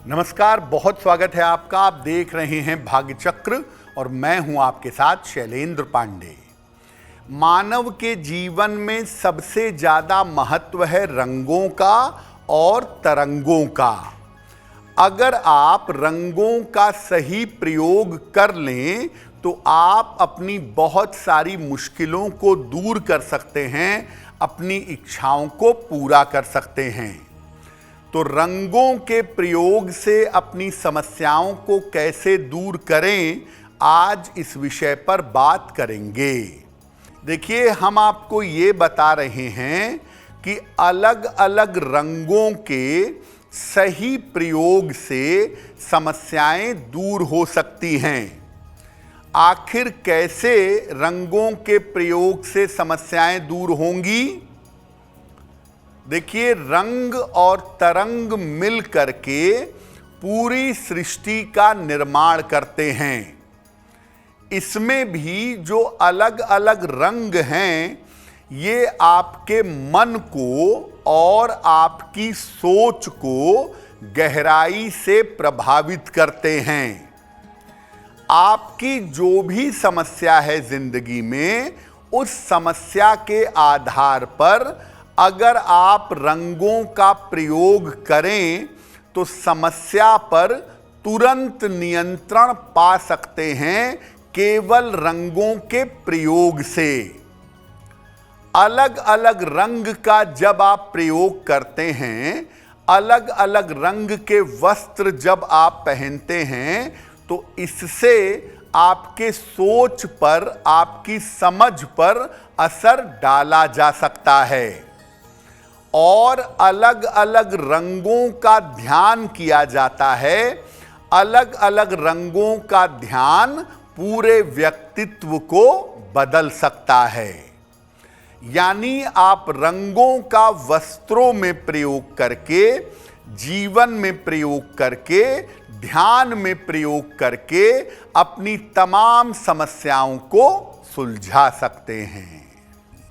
नमस्कार, बहुत स्वागत है आपका। आप देख रहे हैं भाग्य चक्र और मैं हूं आपके साथ शैलेंद्र पांडे। मानव के जीवन में सबसे ज्यादा महत्व है रंगों का और तरंगों का। अगर आप रंगों का सही प्रयोग कर लें तो आप अपनी बहुत सारी मुश्किलों को दूर कर सकते हैं, अपनी इच्छाओं को पूरा कर सकते हैं। तो रंगों के प्रयोग से अपनी समस्याओं को कैसे दूर करें, आज इस विषय पर बात करेंगे। देखिए, हम आपको ये बता रहे हैं कि अलग अलग रंगों के सही प्रयोग से समस्याएं दूर हो सकती हैं। आखिर कैसे रंगों के प्रयोग से समस्याएं दूर होंगी? देखिए, रंग और तरंग मिल करके पूरी सृष्टि का निर्माण करते हैं। इसमें भी जो अलग अलग रंग हैं, ये आपके मन को और आपकी सोच को गहराई से प्रभावित करते हैं। आपकी जो भी समस्या है जिंदगी में, उस समस्या के आधार पर अगर आप रंगों का प्रयोग करें तो समस्या पर तुरंत नियंत्रण पा सकते हैं, केवल रंगों के प्रयोग से। अलग अलग रंग का जब आप प्रयोग करते हैं, अलग अलग रंग के वस्त्र जब आप पहनते हैं, तो इससे आपके सोच पर, आपकी समझ पर असर डाला जा सकता है। और अलग अलग रंगों का ध्यान किया जाता है। अलग अलग रंगों का ध्यान पूरे व्यक्तित्व को बदल सकता है। यानी आप रंगों का वस्त्रों में प्रयोग करके, जीवन में प्रयोग करके, ध्यान में प्रयोग करके अपनी तमाम समस्याओं को सुलझा सकते हैं।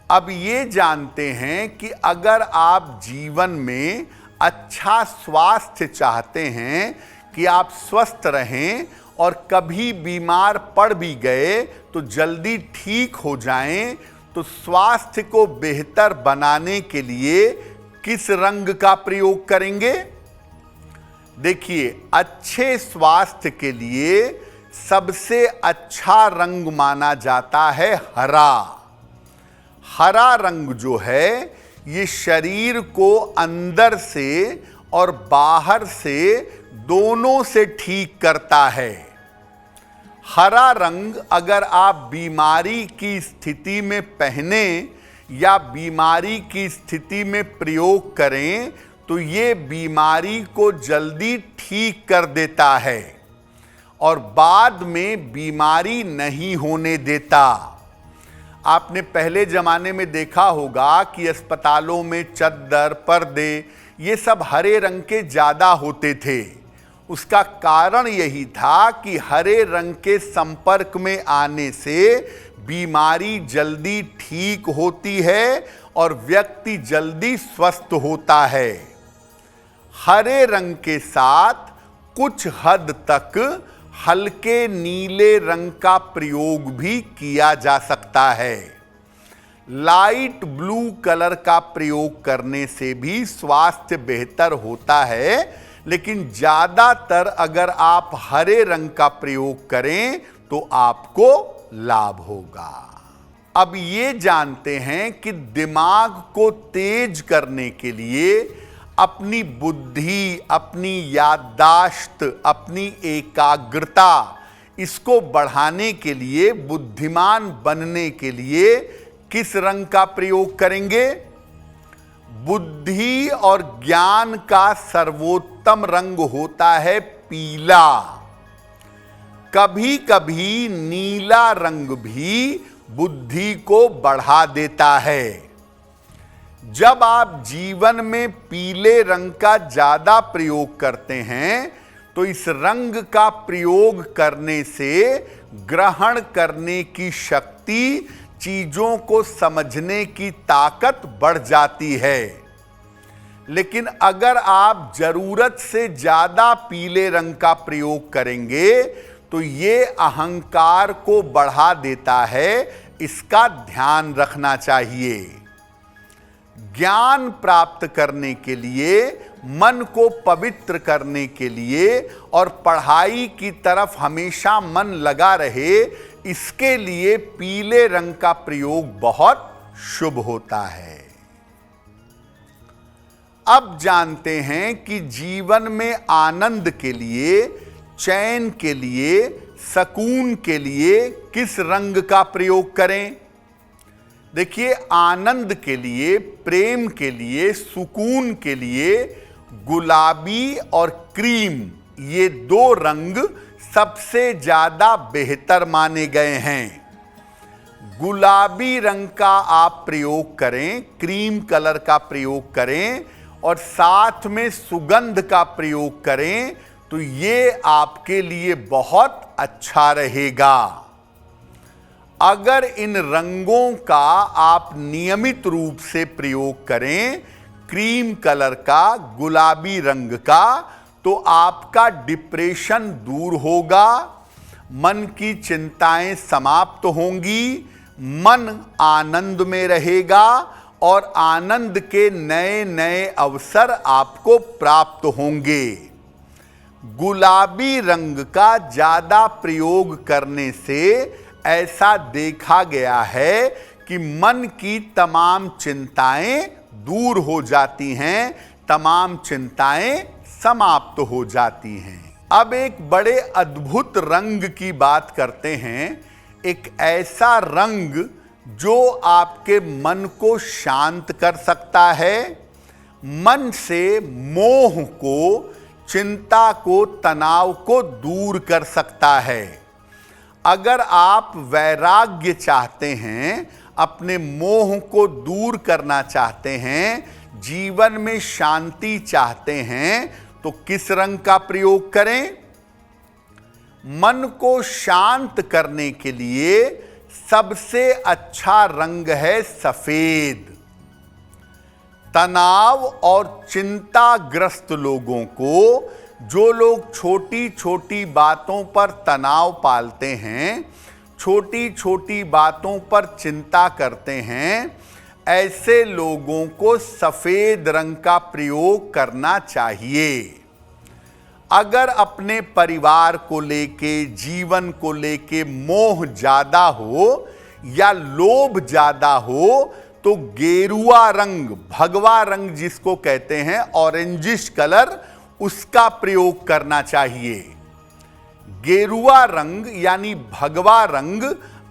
अब ये जानते हैं कि अगर आप जीवन में अच्छा स्वास्थ्य चाहते हैं, कि आप स्वस्थ रहें और कभी बीमार पड़ भी गए तो जल्दी ठीक हो जाएं, तो स्वास्थ्य को बेहतर बनाने के लिए किस रंग का प्रयोग करेंगे? देखिए, अच्छे स्वास्थ्य के लिए सबसे अच्छा रंग माना जाता है हरा। हरा रंग जो है, ये शरीर को अंदर से और बाहर से दोनों से ठीक करता है। हरा रंग अगर आप बीमारी की स्थिति में पहने या बीमारी की स्थिति में प्रयोग करें तो ये बीमारी को जल्दी ठीक कर देता है और बाद में बीमारी नहीं होने देता। आपने पहले जमाने में देखा होगा कि अस्पतालों में चद्दर, पर्दे, ये सब हरे रंग के ज़्यादा होते थे। उसका कारण यही था कि हरे रंग के संपर्क में आने से बीमारी जल्दी ठीक होती है और व्यक्ति जल्दी स्वस्थ होता है। हरे रंग के साथ कुछ हद तक हल्के नीले रंग का प्रयोग भी किया जा सकता है। लाइट ब्लू कलर का प्रयोग करने से भी स्वास्थ्य बेहतर होता है, लेकिन ज्यादातर अगर आप हरे रंग का प्रयोग करें तो आपको लाभ होगा। अब ये जानते हैं कि दिमाग को तेज करने के लिए, अपनी बुद्धि, अपनी याददाश्त, अपनी एकाग्रता, इसको बढ़ाने के लिए, बुद्धिमान बनने के लिए किस रंग का प्रयोग करेंगे? बुद्धि और ज्ञान का सर्वोत्तम रंग होता है पीला। कभी कभी नीला रंग भी बुद्धि को बढ़ा देता है। जब आप जीवन में पीले रंग का ज्यादा प्रयोग करते हैं तो इस रंग का प्रयोग करने से ग्रहण करने की शक्ति, चीजों को समझने की ताकत बढ़ जाती है। लेकिन अगर आप जरूरत से ज्यादा पीले रंग का प्रयोग करेंगे तो ये अहंकार को बढ़ा देता है, इसका ध्यान रखना चाहिए। ज्ञान प्राप्त करने के लिए, मन को पवित्र करने के लिए और पढ़ाई की तरफ हमेशा मन लगा रहे, इसके लिए पीले रंग का प्रयोग बहुत शुभ होता है। अब जानते हैं कि जीवन में आनंद के लिए, चैन के लिए, सुकून के लिए किस रंग का प्रयोग करें। देखिए, आनंद के लिए, प्रेम के लिए, सुकून के लिए गुलाबी और क्रीम, ये दो रंग सबसे ज्यादा बेहतर माने गए हैं। गुलाबी रंग का आप प्रयोग करें, क्रीम कलर का प्रयोग करें और साथ में सुगंध का प्रयोग करें तो ये आपके लिए बहुत अच्छा रहेगा। अगर इन रंगों का आप नियमित रूप से प्रयोग करें, क्रीम कलर का, गुलाबी रंग का, तो आपका डिप्रेशन दूर होगा, मन की चिंताएं समाप्त होंगी, मन आनंद में रहेगा और आनंद के नए नए अवसर आपको प्राप्त होंगे। गुलाबी रंग का ज्यादा प्रयोग करने से ऐसा देखा गया है कि मन की तमाम चिंताएं दूर हो जाती हैं, तमाम चिंताएं समाप्त हो जाती हैं। अब एक बड़े अद्भुत रंग की बात करते हैं, एक ऐसा रंग जो आपके मन को शांत कर सकता है, मन से मोह को, चिंता को, तनाव को दूर कर सकता है। अगर आप वैराग्य चाहते हैं, अपने मोह को दूर करना चाहते हैं, जीवन में शांति चाहते हैं, तो किस रंग का प्रयोग करें। मन को शांत करने के लिए सबसे अच्छा रंग है सफेद। तनाव और चिंताग्रस्त लोगों को, जो लोग छोटी छोटी बातों पर तनाव पालते हैं, छोटी छोटी बातों पर चिंता करते हैं, ऐसे लोगों को सफेद रंग का प्रयोग करना चाहिए। अगर अपने परिवार को लेके, जीवन को लेके मोह ज्यादा हो या लोभ ज्यादा हो तो गेरुआ रंग, भगवा रंग जिसको कहते हैं, ऑरेंजिश कलर, उसका प्रयोग करना चाहिए। गेरुआ रंग यानी भगवा रंग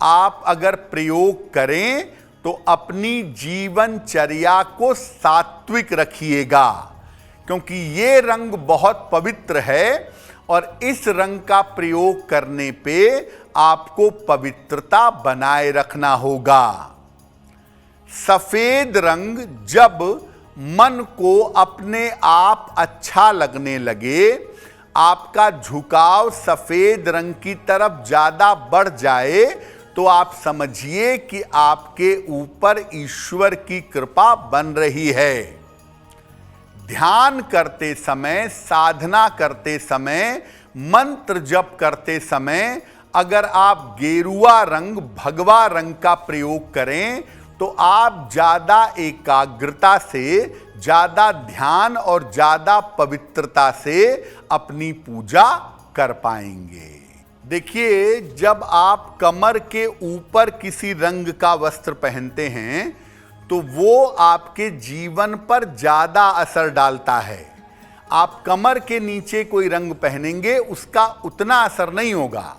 आप अगर प्रयोग करें तो अपनी जीवनचर्या को सात्विक रखिएगा, क्योंकि ये रंग बहुत पवित्र है और इस रंग का प्रयोग करने पे आपको पवित्रता बनाए रखना होगा। सफेद रंग जब मन को अपने आप अच्छा लगने लगे, आपका झुकाव सफेद रंग की तरफ ज्यादा बढ़ जाए, तो आप समझिए कि आपके ऊपर ईश्वर की कृपा बन रही है। ध्यान करते समय, साधना करते समय, मंत्र जप करते समय अगर आप गेरुआ रंग, भगवा रंग का प्रयोग करें तो आप ज्यादा एकाग्रता से, ज्यादा ध्यान और ज्यादा पवित्रता से अपनी पूजा कर पाएंगे। देखिए, जब आप कमर के ऊपर किसी रंग का वस्त्र पहनते हैं तो वो आपके जीवन पर ज्यादा असर डालता है। आप कमर के नीचे कोई रंग पहनेंगे, उसका उतना असर नहीं होगा।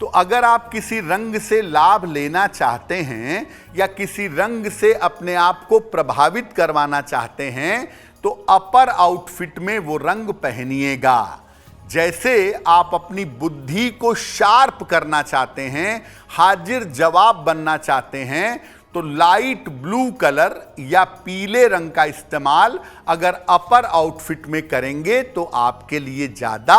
तो अगर आप किसी रंग से लाभ लेना चाहते हैं या किसी रंग से अपने आप को प्रभावित करवाना चाहते हैं तो अपर आउटफिट में वो रंग पहनिएगा। जैसे आप अपनी बुद्धि को शार्प करना चाहते हैं, हाजिर जवाब बनना चाहते हैं, तो लाइट ब्लू कलर या पीले रंग का इस्तेमाल अगर अपर आउटफिट में करेंगे तो आपके लिए ज्यादा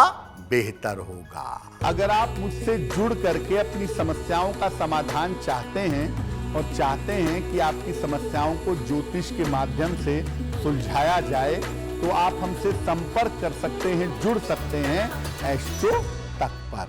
बेहतर होगा। अगर आप मुझसे जुड़ करके अपनी समस्याओं का समाधान चाहते हैं और चाहते हैं कि आपकी समस्याओं को ज्योतिष के माध्यम से सुलझाया जाए, तो आप हमसे संपर्क कर सकते हैं, जुड़ सकते हैं एस्ट्रो तक पर।